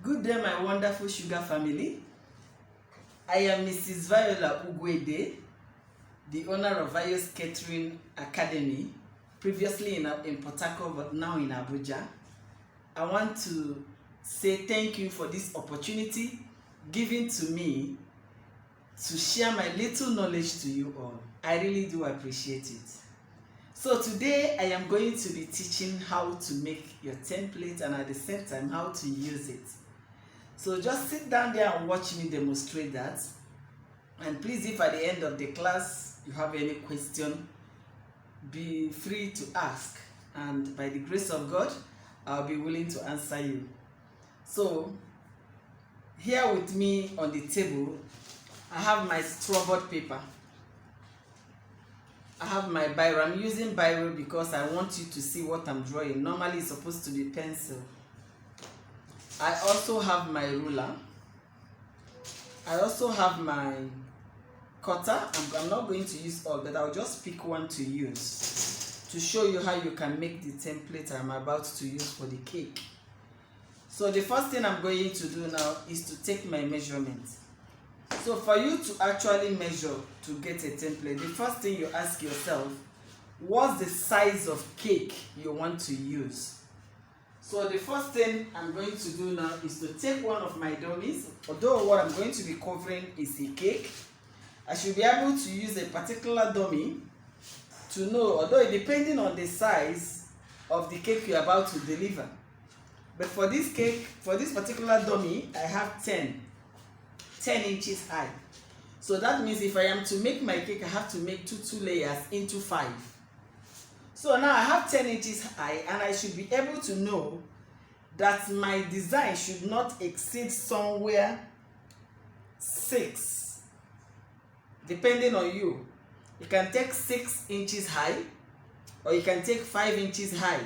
Good day, my wonderful sugar family. I am Mrs. Viola Ugwede, the owner of Vios Catering Academy, previously in Port Harcourt, but now in Abuja. I want to say thank you for this opportunity given to me to share my little knowledge to you all. I really do appreciate it. So today I am going to be teaching how to make your template and at the same time how to use it. So just sit down there and watch me demonstrate that. And please, if at the end of the class you have any question, be free to ask. And by the grace of God, I'll be willing to answer you. So here with me on the table, I have my store-bought paper. I have my biro. I'm using biro because I want you to see what I'm drawing. Normally it's supposed to be pencil. I also have my ruler. I also have my cutter. I'm not going to use all, but I'll just pick one to use to show you how you can make the template I'm about to use for the cake. So the first thing I'm going to do now is to take my measurement. So for you to actually measure to get a template, the first thing you ask yourself, what's the size of cake you want to use? So the first thing I'm going to do now is to take one of my dummies. Although what I'm going to be covering is a cake, I should be able to use a particular dummy to know, although depending on the size of the cake you're about to deliver. But for this cake, for this particular dummy, I have 10 inches high. So that means if I am to make my cake, I have to make two layers into 5. So now I have 10 inches high, and I should be able to know that my design should not exceed somewhere 6. Depending on you. You can take 6 inches high, or you can take 5 inches high.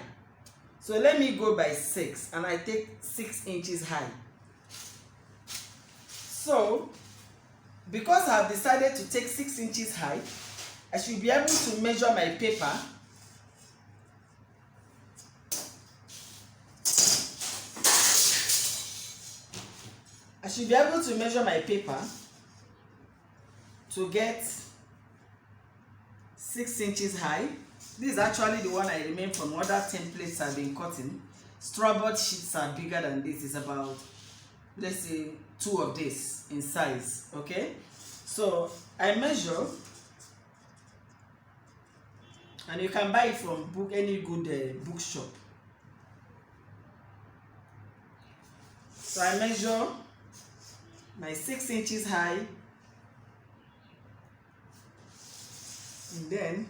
So let me go by 6, and I take 6 inches high. So, because I have decided to take 6 inches high, I should be able to measure my paper. I should be able to measure my paper to get 6 inches high. This is actually the one I remember from other templates I've been cutting. Store-bought sheets are bigger than this. It's about, let's say, 2 of this in size. Okay, so I measure, and you can buy it from any good bookshop. So I measure my 6 inches high, and then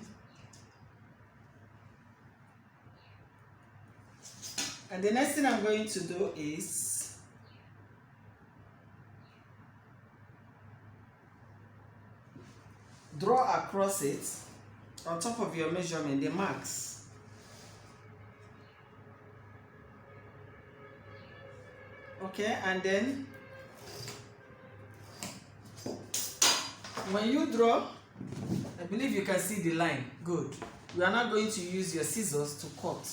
the next thing I'm going to do is draw across it on top of your measurement the marks. Okay, and then when you draw, I believe you can see the line. Good. We are not going to use your scissors to cut.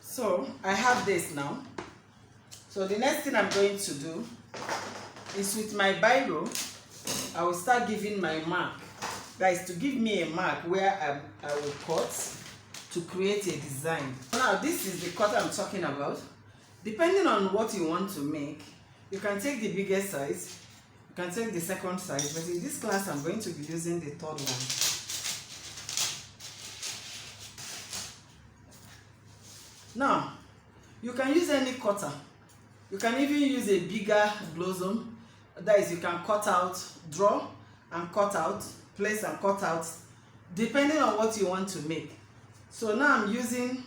So I have this now. So the next thing I'm going to do is with my biro, I will start giving my mark. That is to give me a mark where I will cut to create a design. Now this is the cut I'm talking about. Depending on what you want to make, you can take the biggest size, you can take the second size, but in this class I'm going to be using the third one. Now, you can use any cutter. You can even use a bigger blossom. That is, you can cut out, draw and cut out, place and cut out, depending on what you want to make. So now I'm using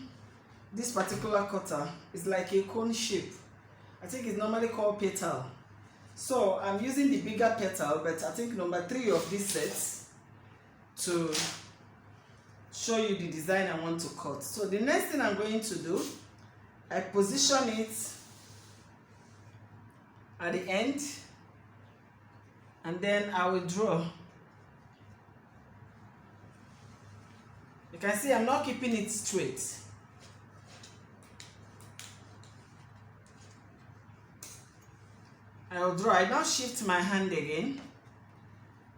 this particular cutter. It's like a cone shape. I think it's normally called petal. So I'm using the bigger petal, but I think number 3 of these sets to show you the design I want to cut. So the next thing I'm going to do, I position it at the end and then I will draw. You can see I'm not keeping it straight. I will draw. I now shift my hand again.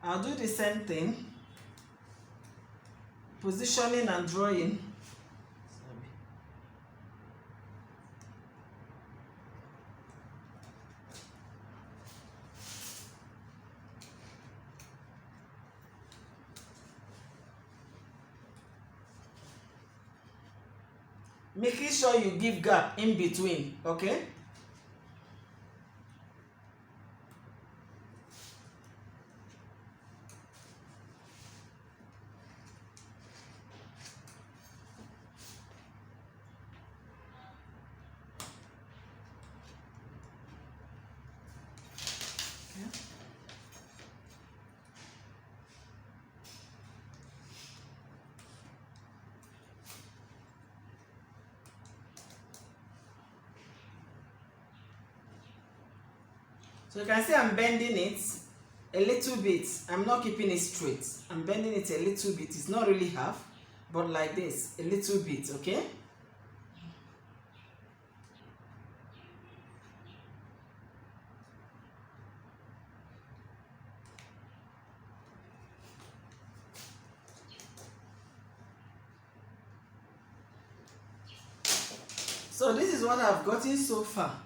I'll do the same thing, positioning and drawing. Making sure you give gap in between, okay? So you can see I'm bending it a little bit. I'm not keeping it straight. I'm bending it a little bit. It's not really half, but like this, a little bit, okay? So this is what I've gotten so far.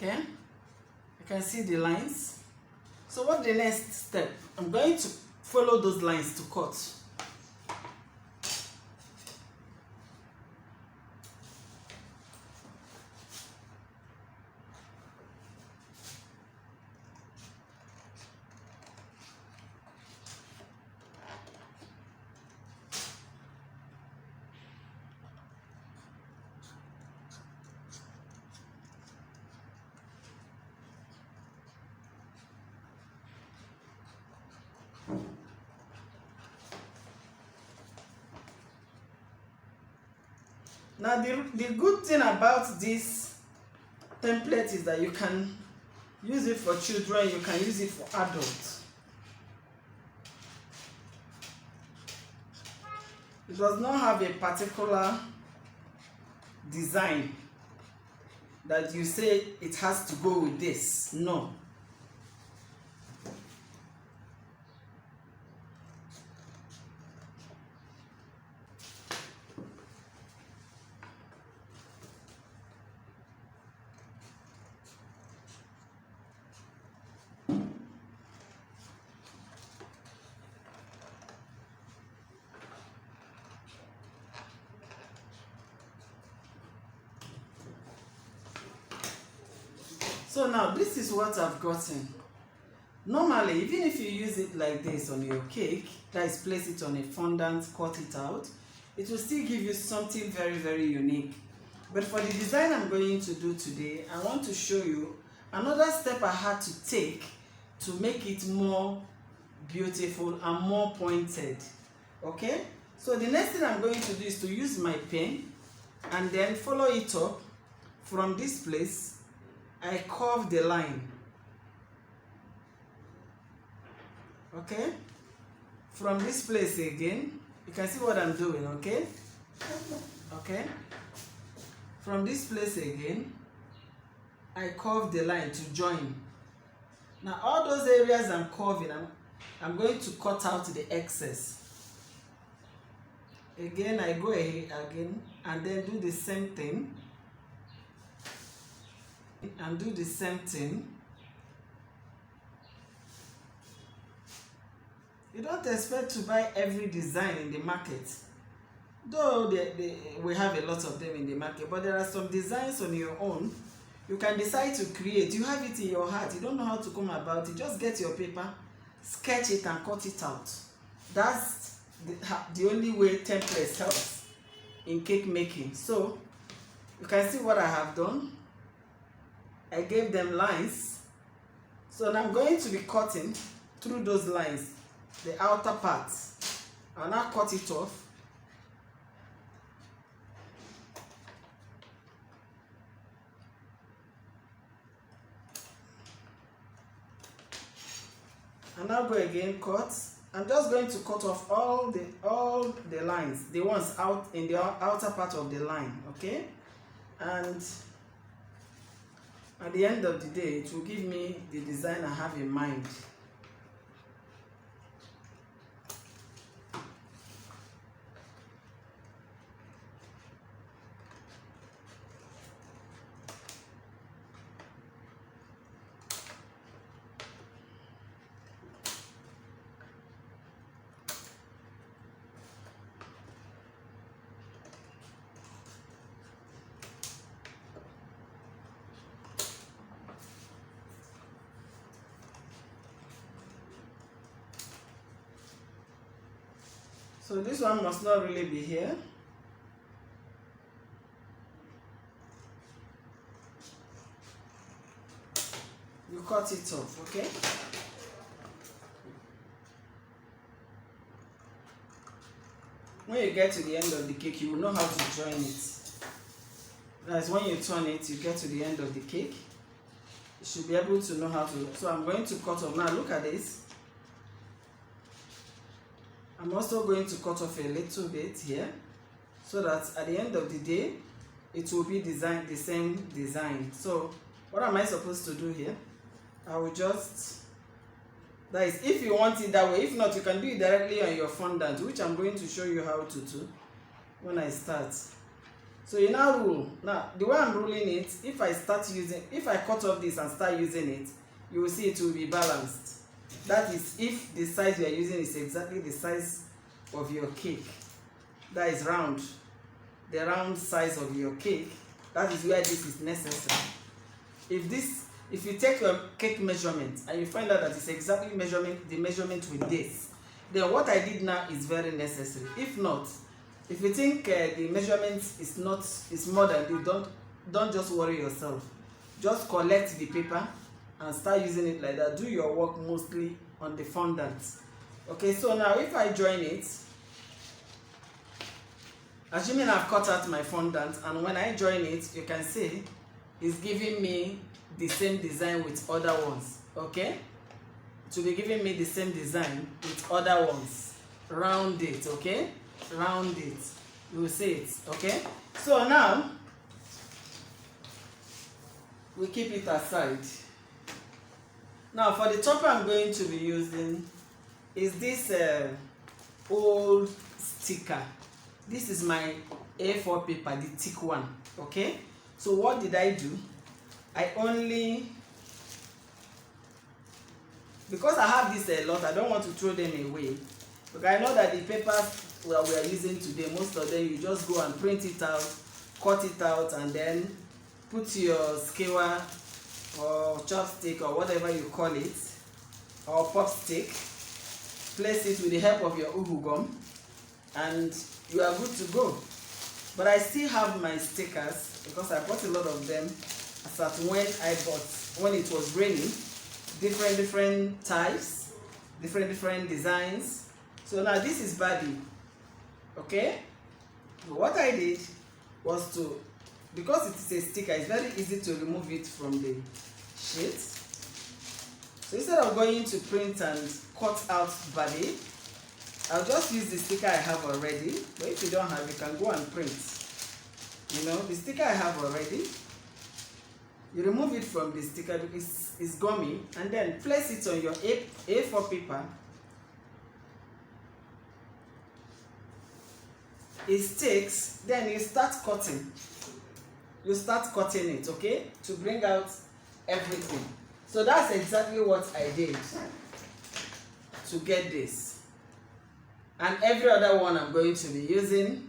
Okay, you can see the lines. So what's the next step? I'm going to follow those lines to cut. Now the good thing about this template is that you can use it for children, you can use it for adults. It does not have a particular design that you say it has to go with this. No. So now this is what I've gotten. Normally, even if you use it like this on your cake, that is, place it on a fondant, cut it out, it will still give you something very, very unique. But for the design I'm going to do today, I want to show you another step I had to take to make it more beautiful and more pointed. Okay? So the next thing I'm going to do is to use my pen and then follow it up from this place. I curve the line. Okay? From this place again, you can see what I'm doing, okay? Okay? From this place again, I curve the line to join. Now all those areas I'm curving, I'm going to cut out the excess. Again, I go ahead again and then do the same thing. And do the same thing. You don't expect to buy every design in the market, though we have a lot of them in the market, but there are some designs on your own you can decide to create. You have it in your heart, you don't know how to come about it, just get your paper, sketch it and cut it out. That's the only way templates helps in cake making. So you can see what I have done. I gave them lines, so now I'm going to be cutting through those lines, the outer parts. I'll now cut it off. And now go again, cut. I'm just going to cut off all the lines, the ones out in the outer part of the line, okay? And at the end of the day, it will give me the design I have in mind. So this one must not really be here. You cut it off, okay? When you get to the end of the cake, you will know how to join it. That's when you turn it, you get to the end of the cake. You should be able to know how to. So I'm going to cut off. Now look at this. I'm also going to cut off a little bit here, so that at the end of the day, it will be the same design. So what am I supposed to do here? I will just, that is, if you want it that way. If not, you can do it directly on your fondant, which I'm going to show you how to do when I start. So you now rule. Now the way I'm ruling it, if I cut off this and start using it, you will see it will be balanced. That is, if the size you are using is exactly the size of your cake, that is round, the round size of your cake, that is where this is necessary. If you take your cake measurement and you find out that it's exactly the measurement with this, then what I did now is very necessary. If not, if you think the measurement is more than this, don't just worry yourself. Just collect the paper and start using it like that. Do your work mostly on the fondant. Okay, so now if I join it, assuming I've cut out my fondant, and when I join it, you can see it's giving me the same design with other ones. Okay, it will be giving me the same design with other ones. Round it, okay, round it, you will see it. Okay, so now we keep it aside. Now for the topper I'm going to be using is this old sticker. This is my A4 paper, the thick one. Okay, so what did I do? Because I have this a lot, I don't want to throw them away, because I know that the papers that we are using today, most of them you just go and print it out, cut it out, and then put your skewer or chopstick or whatever you call it, or pop stick, place it with the help of your uhu gum, and you are good to go. But I still have my stickers, because I bought a lot of them as at when it was raining, different types, different designs. So now this is body. Okay, what I did was to, because it is a sticker, it's very easy to remove it from the sheet. So instead of going to print and cut out body, I'll just use the sticker I have already. But if you don't have, you can go and print. You know, the sticker I have already, you remove it from the sticker because it's gummy, and then place it on your A4 paper. It sticks, then you start cutting. You start cutting it, okay, to bring out everything. So that's exactly what I did to get this. And every other one I'm going to be using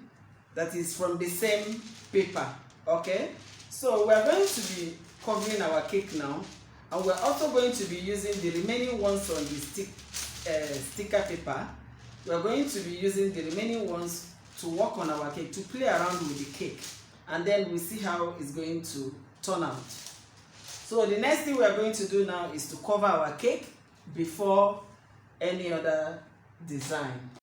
that is from the same paper. Okay, so we're going to be covering our cake now, and we're also going to be using the remaining ones on the sticker paper. We're going to be using the remaining ones to work on our cake, to play around with the cake, and then we'll see how it's going to turn out. So the next thing we're going to do now is to cover our cake before any other design.